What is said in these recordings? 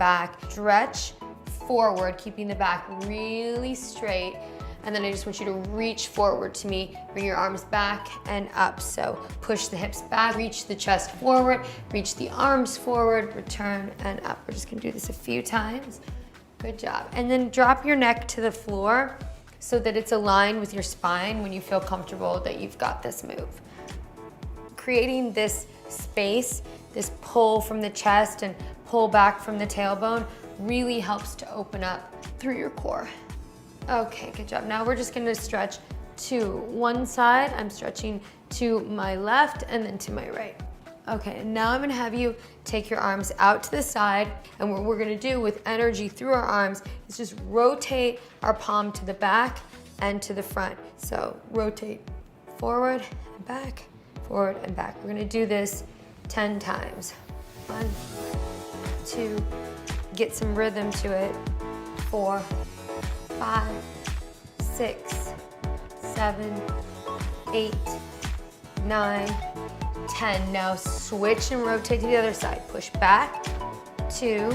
back, stretch forward, keeping the back really straight. And then I just want you to reach forward to me, bring your arms back and up. So push the hips back, reach the chest forward, reach the arms forward, return and up. We're just gonna do this a few times. Good job. And then drop your neck to the floor so that it's aligned with your spine when you feel comfortable that you've got this move. Creating this space, this pull from the chest and pull back from the tailbone really helps to open up through your core. Okay, good job. Now we're just gonna stretch to one side. I'm stretching to my left and then to my right. Okay, and now I'm gonna have you take your arms out to the side, and what we're gonna do with energy through our arms is just rotate our palm to the back and to the front. So rotate forward and back, forward and back. We're gonna do this 10 times. 1, 2, get some rhythm to it. 4, 5, 6, 7, 8, 9, 10. Now switch and rotate to the other side. Push back. 2,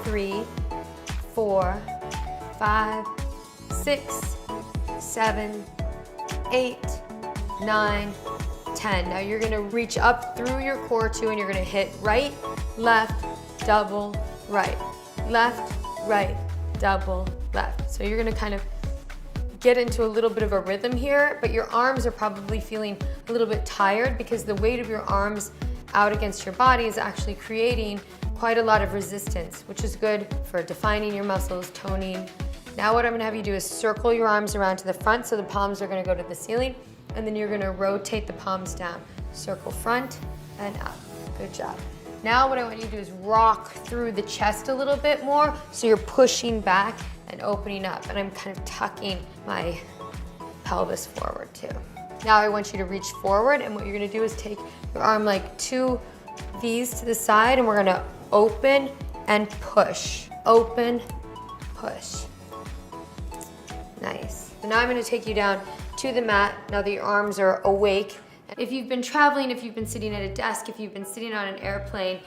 3, 4, 5, 6, 7, 8, 9, 10. Now you're gonna reach up through your core too, and you're gonna hit right, left, double, right. Left, right, double, left. So you're gonna kind of get into a little bit of a rhythm here, but your arms are probably feeling a little bit tired because the weight of your arms out against your body is actually creating quite a lot of resistance, which is good for defining your muscles, toning. Now what I'm gonna have you do is circle your arms around to the front so the palms are gonna go to the ceiling, and then you're gonna rotate the palms down. Circle front and up. Good job. Now what I want you to do is rock through the chest a little bit more, so you're pushing back and opening up, and I'm kind of tucking my pelvis forward too. Now I want you to reach forward, and what you're gonna do is take your arm like 2 V's to the side, and we're gonna open and push. Open, push. Nice. So now I'm gonna take you down to the mat now that your arms are awake. If you've been traveling, if you've been sitting at a desk, if you've been sitting on an airplane,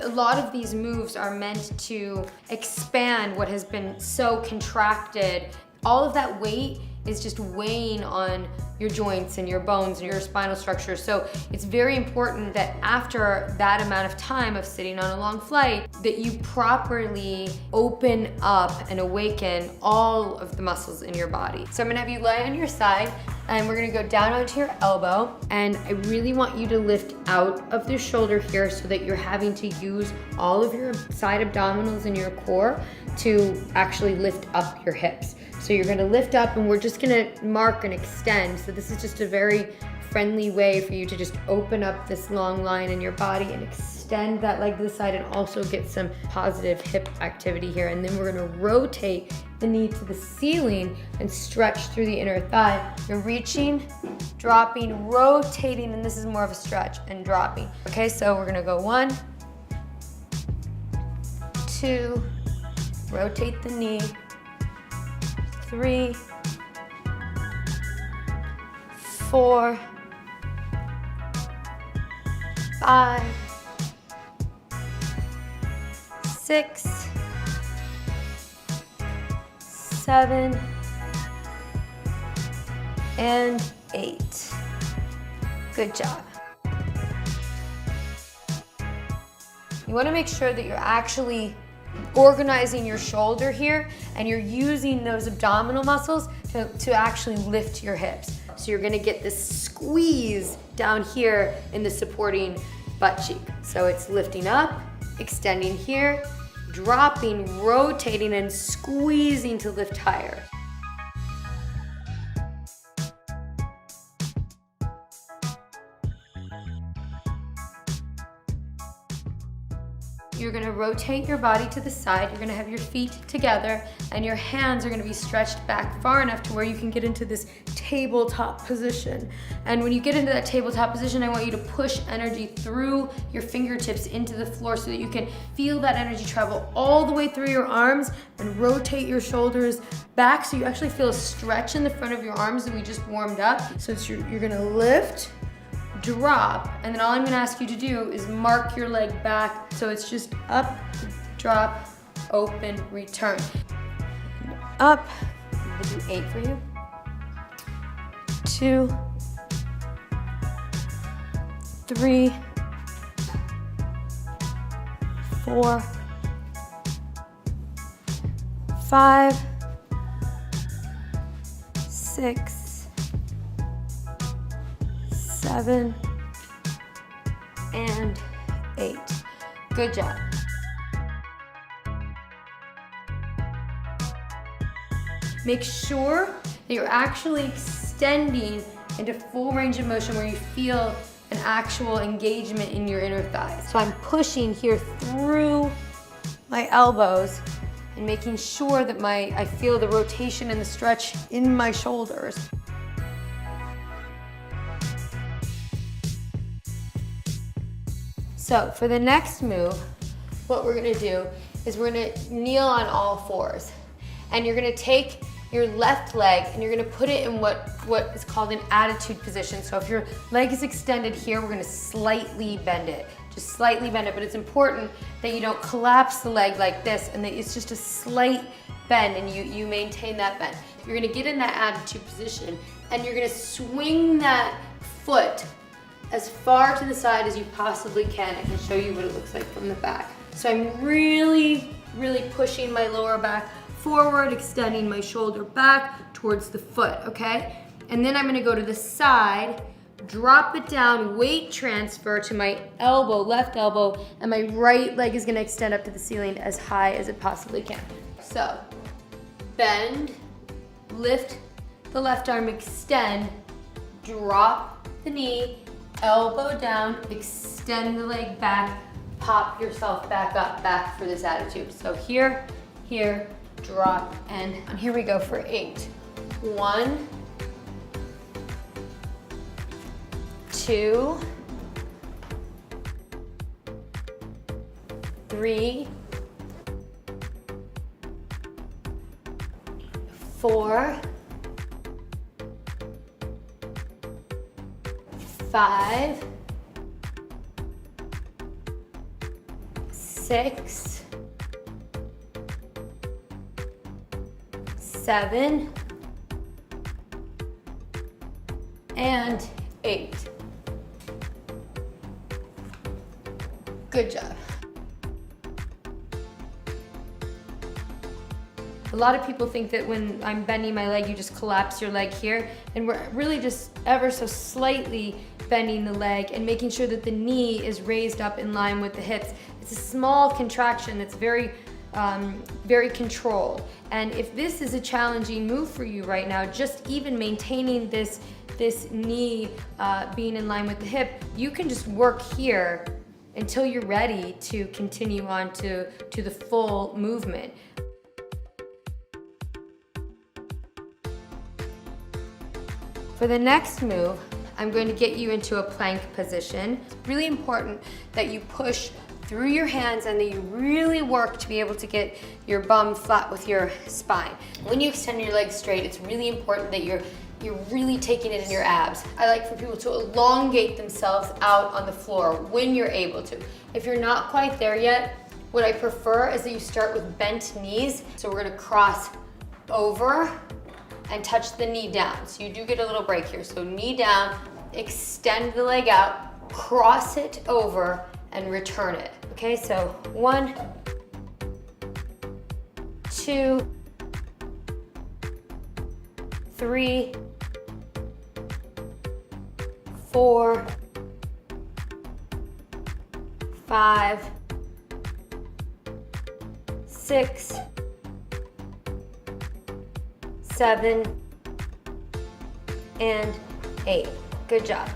a lot of these moves are meant to expand what has been so contracted. All of that weight is just weighing on your joints and your bones and your spinal structure. So it's very important that after that amount of time of sitting on a long flight, that you properly open up and awaken all of the muscles in your body. So I'm gonna have you lie on your side, and we're gonna go down onto your elbow, and I really want you to lift out of the shoulder here so that you're having to use all of your side abdominals and your core to actually lift up your hips. So you're gonna lift up, and we're just gonna mark and extend. So this is just a very friendly way for you to just open up this long line in your body and extend that leg to the side, and also get some positive hip activity here. And then we're gonna rotate the knee to the ceiling and stretch through the inner thigh. You're reaching, dropping, rotating, and this is more of a stretch, and dropping. Okay, so we're gonna go 1, 2, rotate the knee, 3, 4, 5, 6, 7, and 8. Good job. You want to make sure that you're actually organizing your shoulder here, and you're using those abdominal muscles to actually lift your hips. So you're gonna get this squeeze down here in the supporting butt cheek. So it's lifting up, extending here, dropping, rotating, and squeezing to lift higher. You're gonna rotate your body to the side. You're gonna have your feet together, and your hands are gonna be stretched back far enough to where you can get into this tabletop position. And when you get into that tabletop position, I want you to push energy through your fingertips into the floor so that you can feel that energy travel all the way through your arms, and rotate your shoulders back so you actually feel a stretch in the front of your arms that we just warmed up. So you're gonna lift, drop, and then all I'm gonna ask you to do is mark your leg back, so it's just up, drop, open, return. Up, I'm gonna do 8 for you. 2, 3, 4, 5, 6, 7, and 8. Good job. Make sure that you're actually extending into full range of motion where you feel an actual engagement in your inner thighs. So I'm pushing here through my elbows and making sure that I feel the rotation and the stretch in my shoulders. So for the next move, what we're gonna do is we're gonna kneel on all fours. And you're gonna take your left leg and you're gonna put it in what is called an attitude position. So if your leg is extended here, we're gonna slightly bend it. Just slightly bend it, but it's important that you don't collapse the leg like this and that it's just a slight bend and you maintain that bend. You're gonna get in that attitude position and you're gonna swing that foot as far to the side as you possibly can. I can show you what it looks like from the back. So I'm really pushing my lower back forward, extending my shoulder back towards the foot, okay? And then I'm gonna go to the side, drop it down, weight transfer to my elbow, left elbow, and my right leg is gonna extend up to the ceiling as high as it possibly can. So, bend, lift the left arm, extend, drop the knee, elbow down, extend the leg back, pop yourself back up, back for this attitude. So here, drop, and here we go for 8. 1, 2, 3, 4, 5, 6, 7, and 8. Good job. A lot of people think that when I'm bending my leg, you just collapse your leg here, and we're really just ever so slightly bending the leg and making sure that the knee is raised up in line with the hips. It's a small contraction that's very controlled. And if this is a challenging move for you right now, just even maintaining this knee being in line with the hip, you can just work here until you're ready to continue on to the full movement. For the next move, I'm going to get you into a plank position. It's really important that you push through your hands and that you really work to be able to get your bum flat with your spine. When you extend your legs straight, it's really important that you're really taking it in your abs. I like for people to elongate themselves out on the floor when you're able to. If you're not quite there yet, what I prefer is that you start with bent knees. So we're gonna cross over and touch the knee down. So you do get a little break here. So knee down, extend the leg out, cross it over, and return it. Okay, so 1, 2, 3, 4, 5, 6, 7, and 8. Good job.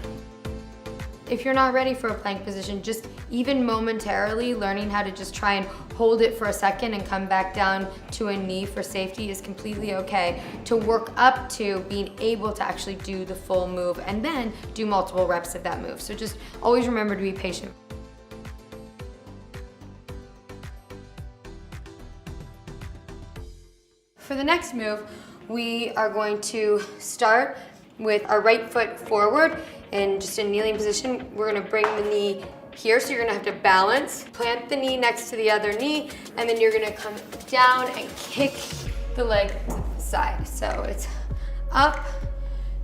If you're not ready for a plank position, just even momentarily learning how to just try and hold it for a second and come back down to a knee for safety is completely okay, to work up to being able to actually do the full move and then do multiple reps of that move. So just always remember to be patient. For the next move, we are going to start with our right foot forward in just a kneeling position. We're gonna bring the knee here, so you're gonna have to balance. Plant the knee next to the other knee, and then you're gonna come down and kick the leg to the side. So it's up,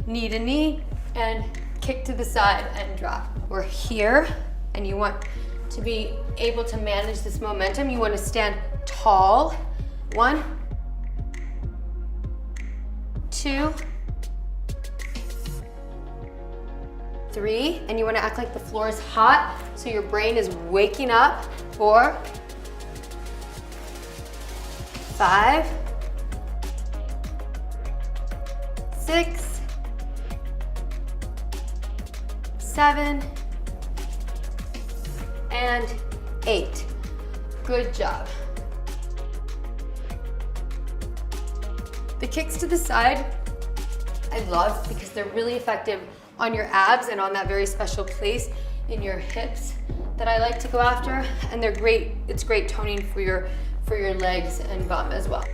knee to knee, and kick to the side and drop. We're here, and you want to be able to manage this momentum. You want to stand tall. 1, 2, 3, and you want to act like the floor is hot, so your brain is waking up. 4, 5, 6, 7, and 8. Good job. The kicks to the side, I love because they're really effective on your abs and on that very special place in your hips that I like to go after. And they're great, it's great toning for your legs and bum as well.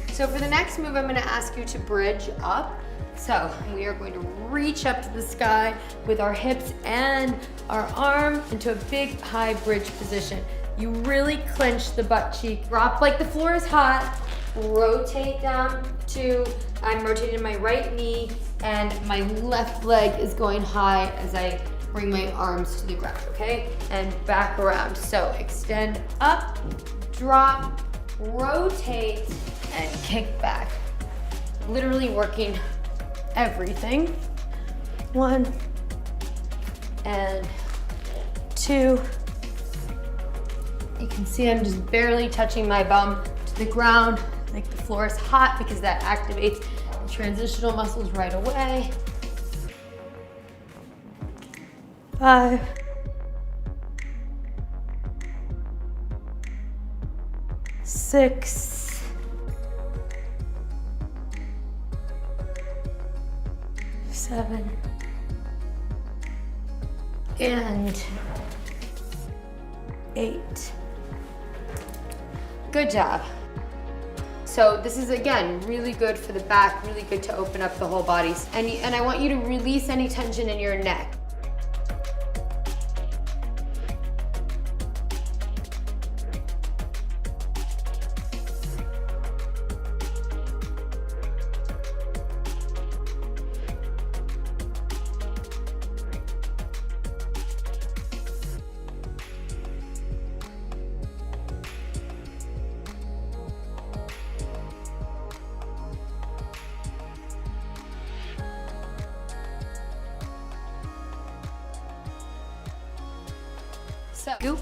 So for the next move, I'm gonna ask you to bridge up. So we are going to reach up to the sky with our hips and our arm into a big high bridge position. You really clench the butt cheek, drop like the floor is hot, rotate down to, I'm rotating my right knee and my left leg is going high as I bring my arms to the ground, okay? And back around. So extend up, drop, rotate, and kick back. Literally working everything. 1 and 2. You can see I'm just barely touching my bum to the ground, like the floor is hot because that activates the transitional muscles right away. 5, 6, 7, and 8. Good job. So this is, again, really good for the back, really good to open up the whole body. And I want you to release any tension in your neck. So, scoop,